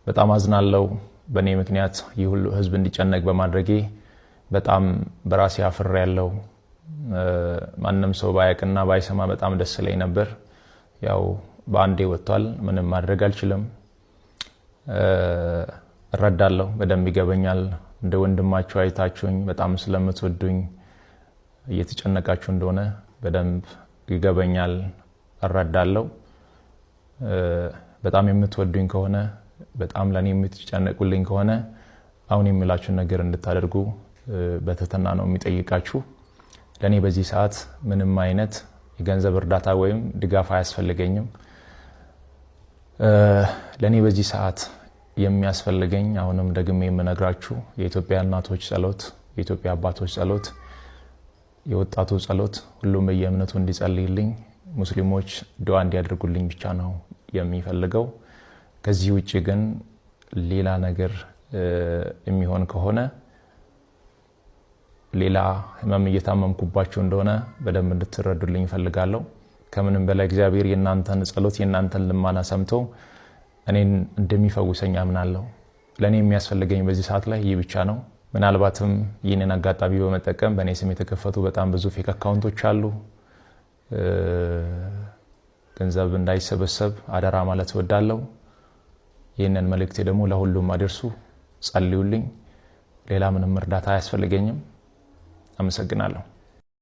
በጣም አዝናለሁ። በእኔ ምክንያት ይህ ሁሉ ህዝብ እንዲጨነቅ በማድረጌ በጣም በራሴ አፍሬያለሁ። ማንም ሰው ባያቅና ባይሰማ በጣም ደስ ይለኝ ነበር። ያው በአንዴ ወጥቷል፣ ምንም ማድረግ አልችልም። እረዳለሁ፣ በደንብ ይገበኛል። እንደ ወንድማችሁ አይታችሁኝ በጣም ስለምትወዱኝ እየተጨነቃችሁ እንደሆነ በደንብ ይገበኛል፣ እረዳለሁ። በጣም የምትወዱኝ ከሆነ በጣም ለኔ የምትጨነቁልኝ ከሆነ አሁን የምላችሁን ነገር እንድታደርጉ በትህትና ነው የሚጠይቃችሁ። ለኔ በዚህ ሰዓት ምንም አይነት የገንዘብ እርዳታ ወይም ድጋፍ አያስፈልገኝም። ለኔ በዚህ ሰዓት የሚያስፈልገኝ አሁንም ደግሜ የምነግራችሁ የኢትዮጵያ እናቶች ጸሎት፣ የኢትዮጵያ አባቶች ጸሎት፣ የወጣቱ ጸሎት፣ ሁሉም በየእምነቱ እንዲጸልይልኝ፣ ሙስሊሞች ዱዓ እንዲያደርጉልኝ ብቻ ነው የሚፈልገው። ከዚህ ውጪ ግን ሌላ ነገር የሚሆን ከሆነ ሌላ ህመም እየታመምኩባችሁ እንደሆነ በደንብ እንድትረዱልኝ ፈልጋለሁ። ከምንም በላይ እግዚአብሔር የእናንተን ጸሎት የእናንተን ልማና ሰምቶ እኔን እንደሚፈውሰኝ አምናለሁ። ለኔ የሚያስፈልገኝ በዚህ ሰዓት ላይ ይህ ብቻ ነው። ምናልባትም ይህንን አጋጣሚ በመጠቀም በእኔ ስም የተከፈቱ በጣም ብዙ ፌክ አካውንቶች አሉ። ገንዘብ እንዳይሰበሰብ አደራ ማለት እወዳለሁ። ይህንን መልእክቴ ደግሞ ለሁሉም አድርሱ፣ ጸልዩልኝ። ሌላ ምንም እርዳታ አያስፈልገኝም። አመሰግናለሁ።